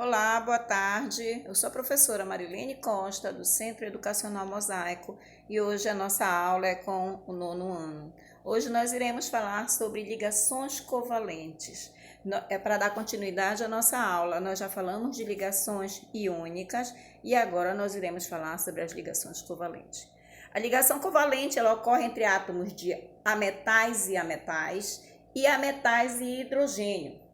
Olá, boa tarde. Eu sou a professora Marilene Costa, do Centro Educacional Mosaico, e hoje a nossa aula é com o nono ano. Hoje nós iremos falar sobre ligações covalentes. É para dar continuidade à nossa aula. Nós já falamos de ligações iônicas e agora nós iremos falar sobre as ligações covalentes. A ligação covalente ela ocorre entre átomos de ametais e ametais e ametais e hidrogênio.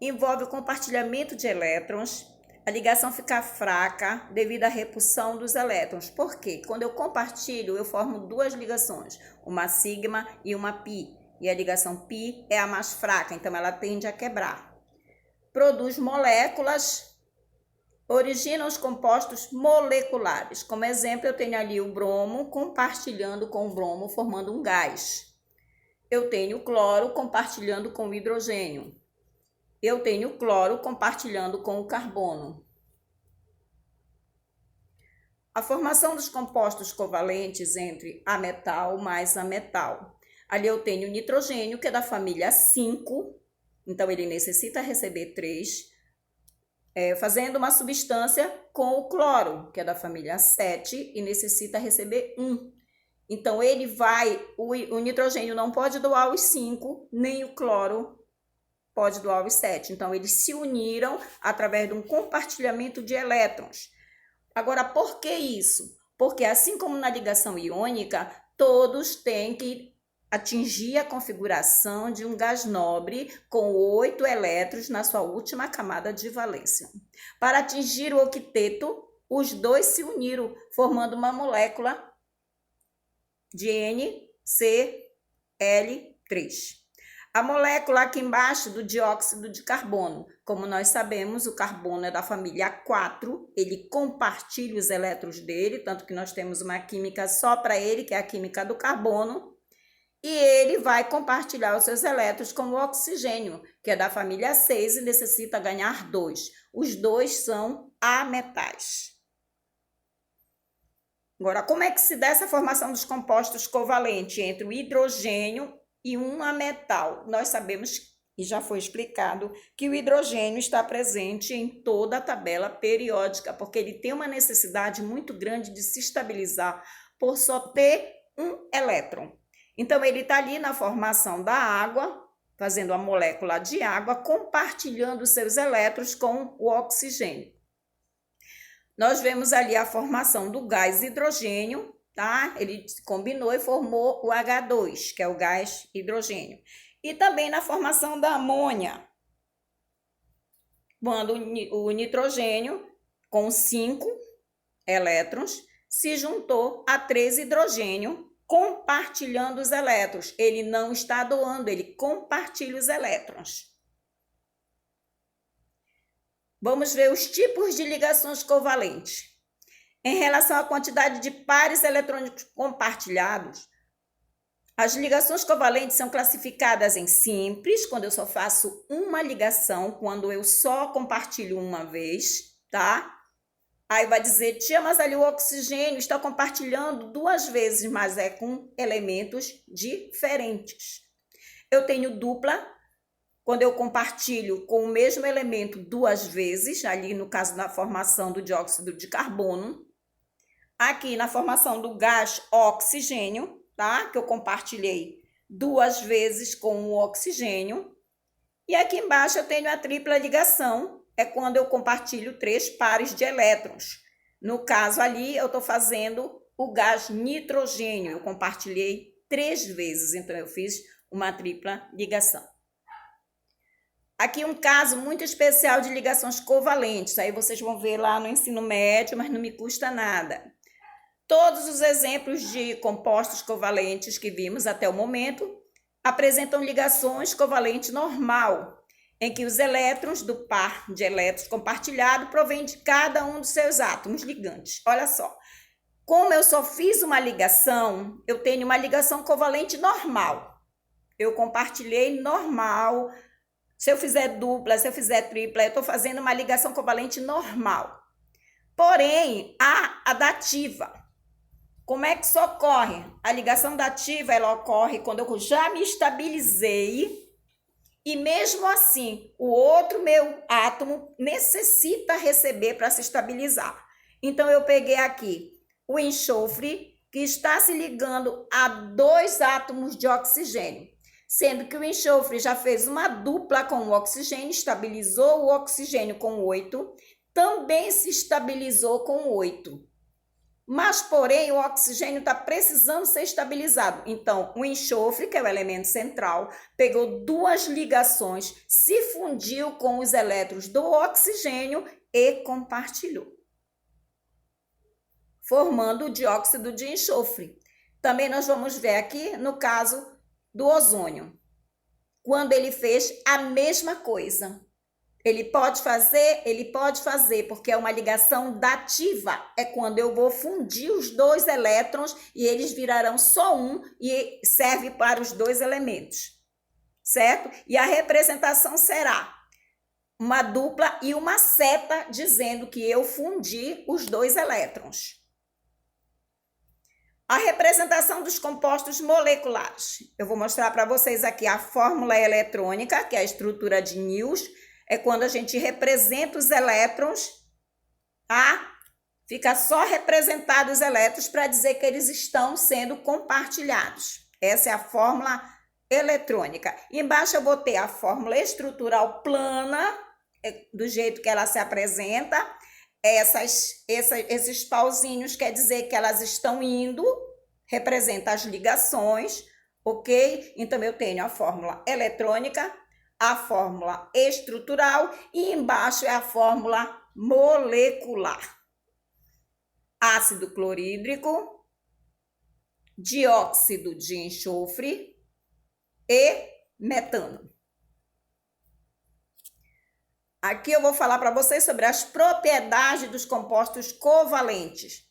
Envolve o compartilhamento de elétrons. A ligação fica fraca devido à repulsão dos elétrons. Por quê? Quando eu compartilho, eu formo duas ligações, uma sigma e uma pi. E a ligação pi é a mais fraca, então ela tende a quebrar. Produz moléculas, origina os compostos moleculares. Como exemplo, eu tenho ali o bromo compartilhando com o bromo, formando um gás. Eu tenho o cloro compartilhando com o hidrogênio. Eu tenho cloro compartilhando com o carbono. A formação dos compostos covalentes entre ametal mais ametal. Ali eu tenho nitrogênio, que é da família 5, então ele necessita receber 3, fazendo uma substância com o cloro, que é da família 7, e necessita receber 1. Então o nitrogênio não pode doar os 5, nem o cloro pode doar os 7. Então, eles se uniram através de um compartilhamento de elétrons. Agora, por que isso? Porque, assim como na ligação iônica, todos têm que atingir a configuração de um gás nobre com 8 elétrons na sua última camada de valência. Para atingir o octeto, os dois se uniram, formando uma molécula de NCl3. A molécula aqui embaixo do dióxido de carbono. Como nós sabemos, o carbono é da família 4, ele compartilha os elétrons dele, tanto que nós temos uma química só para ele, que é a química do carbono, e ele vai compartilhar os seus elétrons com o oxigênio, que é da família 6 e necessita ganhar 2. Os dois são ametais. Agora, como é que se dá essa formação dos compostos covalentes entre o hidrogênio e um ametal? Nós sabemos, e já foi explicado, que o hidrogênio está presente em toda a tabela periódica, porque ele tem uma necessidade muito grande de se estabilizar por só ter um elétron. Então, ele está ali na formação da água, fazendo a molécula de água, compartilhando seus elétrons com o oxigênio. Nós vemos ali a formação do gás hidrogênio, tá? Ele combinou e formou o H2, que é o gás hidrogênio. E também na formação da amônia, quando o nitrogênio, com 5 elétrons, se juntou a 3 hidrogênio, compartilhando os elétrons. Ele não está doando, ele compartilha os elétrons. Vamos ver os tipos de ligações covalentes. Em relação à quantidade de pares eletrônicos compartilhados, as ligações covalentes são classificadas em simples, quando eu só faço uma ligação, quando eu só compartilho uma vez, tá? Aí vai dizer, tia, mas ali o oxigênio está compartilhando 2 vezes, mas é com elementos diferentes. Eu tenho dupla, quando eu compartilho com o mesmo elemento 2 vezes, ali no caso da formação do dióxido de carbono. Aqui na formação do gás oxigênio, tá? Que eu compartilhei 2 vezes com o oxigênio. E aqui embaixo eu tenho a tripla ligação, é quando eu compartilho 3 pares de elétrons. No caso ali, eu estou fazendo o gás nitrogênio, eu compartilhei 3 vezes, então eu fiz uma tripla ligação. Aqui um caso muito especial de ligações covalentes, aí vocês vão ver lá no ensino médio, mas não me custa nada. Todos os exemplos de compostos covalentes que vimos até o momento apresentam ligações covalentes normal, em que os elétrons do par de elétrons compartilhado provém de cada um dos seus átomos ligantes. Olha só, como eu só fiz uma ligação, eu tenho uma ligação covalente normal. Eu compartilhei normal. Se eu fizer dupla, se eu fizer tripla, eu estou fazendo uma ligação covalente normal. Porém, há a dativa. Como é que isso ocorre? A ligação dativa, ela ocorre quando eu já me estabilizei E mesmo assim, o outro meu átomo necessita receber para se estabilizar. Então, eu peguei aqui o enxofre, que está se ligando a 2 átomos de oxigênio, sendo que o enxofre já fez uma dupla com o oxigênio, estabilizou o oxigênio com 8, também se estabilizou com 8. Mas, porém, o oxigênio está precisando ser estabilizado. Então, o enxofre, que é o elemento central, pegou 2 ligações, se fundiu com os elétrons do oxigênio e compartilhou, formando o dióxido de enxofre. Também nós vamos ver aqui no caso do ozônio, quando ele fez a mesma coisa. Ele pode fazer, porque é uma ligação dativa. É quando eu vou fundir os 2 elétrons e eles virarão só um e serve para os 2 elementos, certo? E a representação será uma dupla e uma seta dizendo que eu fundi os 2 elétrons. A representação dos compostos moleculares. Eu vou mostrar para vocês aqui a fórmula eletrônica, que é a estrutura de Newton. É quando a gente representa os elétrons, tá? Fica só representado os elétrons para dizer que eles estão sendo compartilhados. Essa é a fórmula eletrônica. Embaixo eu botei a fórmula estrutural plana, do jeito que ela se apresenta. Esses pauzinhos quer dizer que elas estão indo, representa as ligações, ok? Então, eu tenho a fórmula eletrônica, a fórmula estrutural e embaixo é a fórmula molecular. Ácido clorídrico, dióxido de enxofre e metano. Aqui eu vou falar para vocês sobre as propriedades dos compostos covalentes.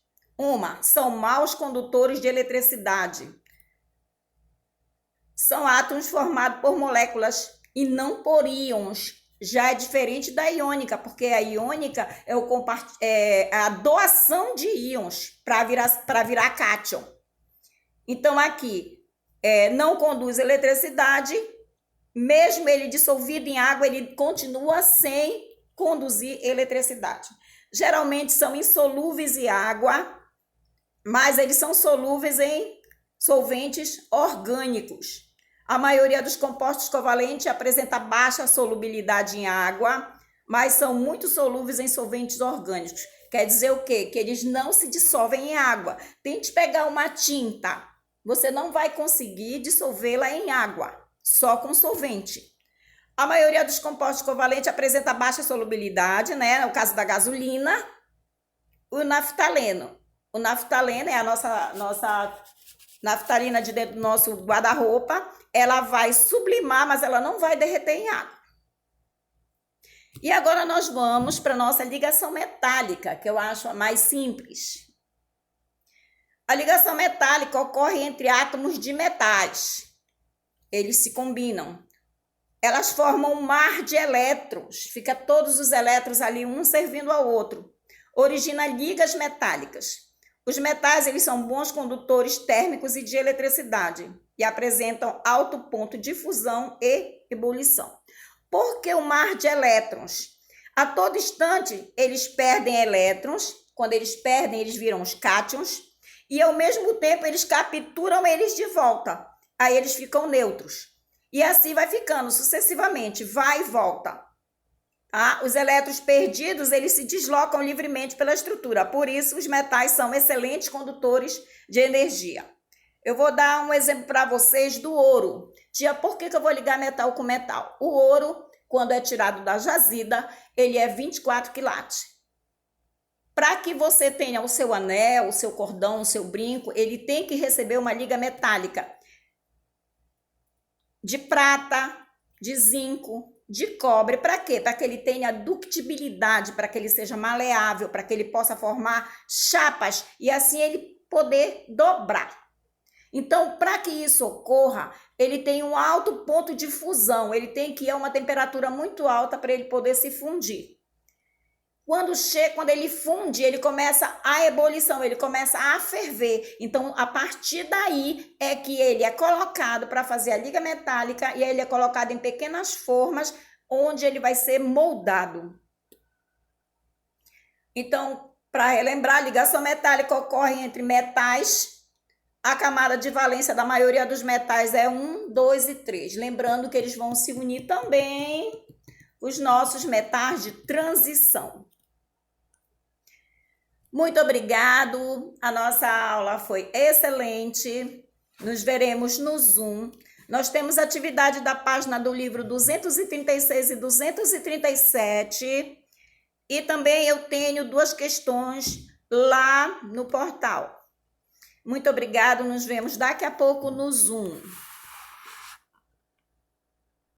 São maus condutores de eletricidade. São átomos formados por moléculas e não por íons. Já é diferente da iônica, porque a iônica é a doação de íons para virar cátion. Então, aqui, não conduz eletricidade, mesmo ele dissolvido em água, ele continua sem conduzir eletricidade. Geralmente são insolúveis em água, mas eles são solúveis em solventes orgânicos. A maioria dos compostos covalentes apresenta baixa solubilidade em água, mas são muito solúveis em solventes orgânicos. Quer dizer o quê? Que eles não se dissolvem em água. Tente pegar uma tinta, você não vai conseguir dissolvê-la em água, só com solvente. A maioria dos compostos covalentes apresenta baixa solubilidade, né? No caso da gasolina, o naftaleno. O naftaleno é a nossa naftalina de dentro do nosso guarda-roupa. Ela vai sublimar, mas ela não vai derreter em água. E agora nós vamos para a nossa ligação metálica, que eu acho a mais simples. A ligação metálica ocorre entre átomos de metais. Eles se combinam. Elas formam um mar de elétrons. Fica todos os elétrons ali, um servindo ao outro. Origina ligas metálicas. Os metais, eles são bons condutores térmicos e de eletricidade e apresentam alto ponto de fusão e ebulição. Por que o mar de elétrons? A todo instante, eles perdem elétrons. Quando eles perdem, eles viram os cátions. E, ao mesmo tempo, eles capturam eles de volta. Aí, eles ficam neutros. E assim vai ficando sucessivamente, vai e volta. Tá? Os elétrons perdidos, eles se deslocam livremente pela estrutura. Por isso, os metais são excelentes condutores de energia. Eu vou dar um exemplo para vocês do ouro. Tia, por que eu vou ligar metal com metal? O ouro, quando é tirado da jazida, ele é 24 quilates. Para que você tenha o seu anel, o seu cordão, o seu brinco, ele tem que receber uma liga metálica de prata, de zinco, de cobre. Para quê? Para que ele tenha ductibilidade, para que ele seja maleável, para que ele possa formar chapas e assim ele poder dobrar. Então, para que isso ocorra, ele tem um alto ponto de fusão, ele tem que ir a uma temperatura muito alta para ele poder se fundir. Quando ele funde, ele começa a ebulição, ele começa a ferver. Então, a partir daí é que ele é colocado para fazer a liga metálica e aí ele é colocado em pequenas formas onde ele vai ser moldado. Então, para relembrar, a ligação metálica ocorre entre metais. A camada de valência da maioria dos metais é 1, 2 e 3. Lembrando que eles vão se unir também os nossos metais de transição. Muito obrigado, a nossa aula foi excelente, nos veremos no Zoom. Nós temos atividade da página do livro 236 e 237 e também eu tenho 2 questões lá no portal. Muito obrigado, nos vemos daqui a pouco no Zoom.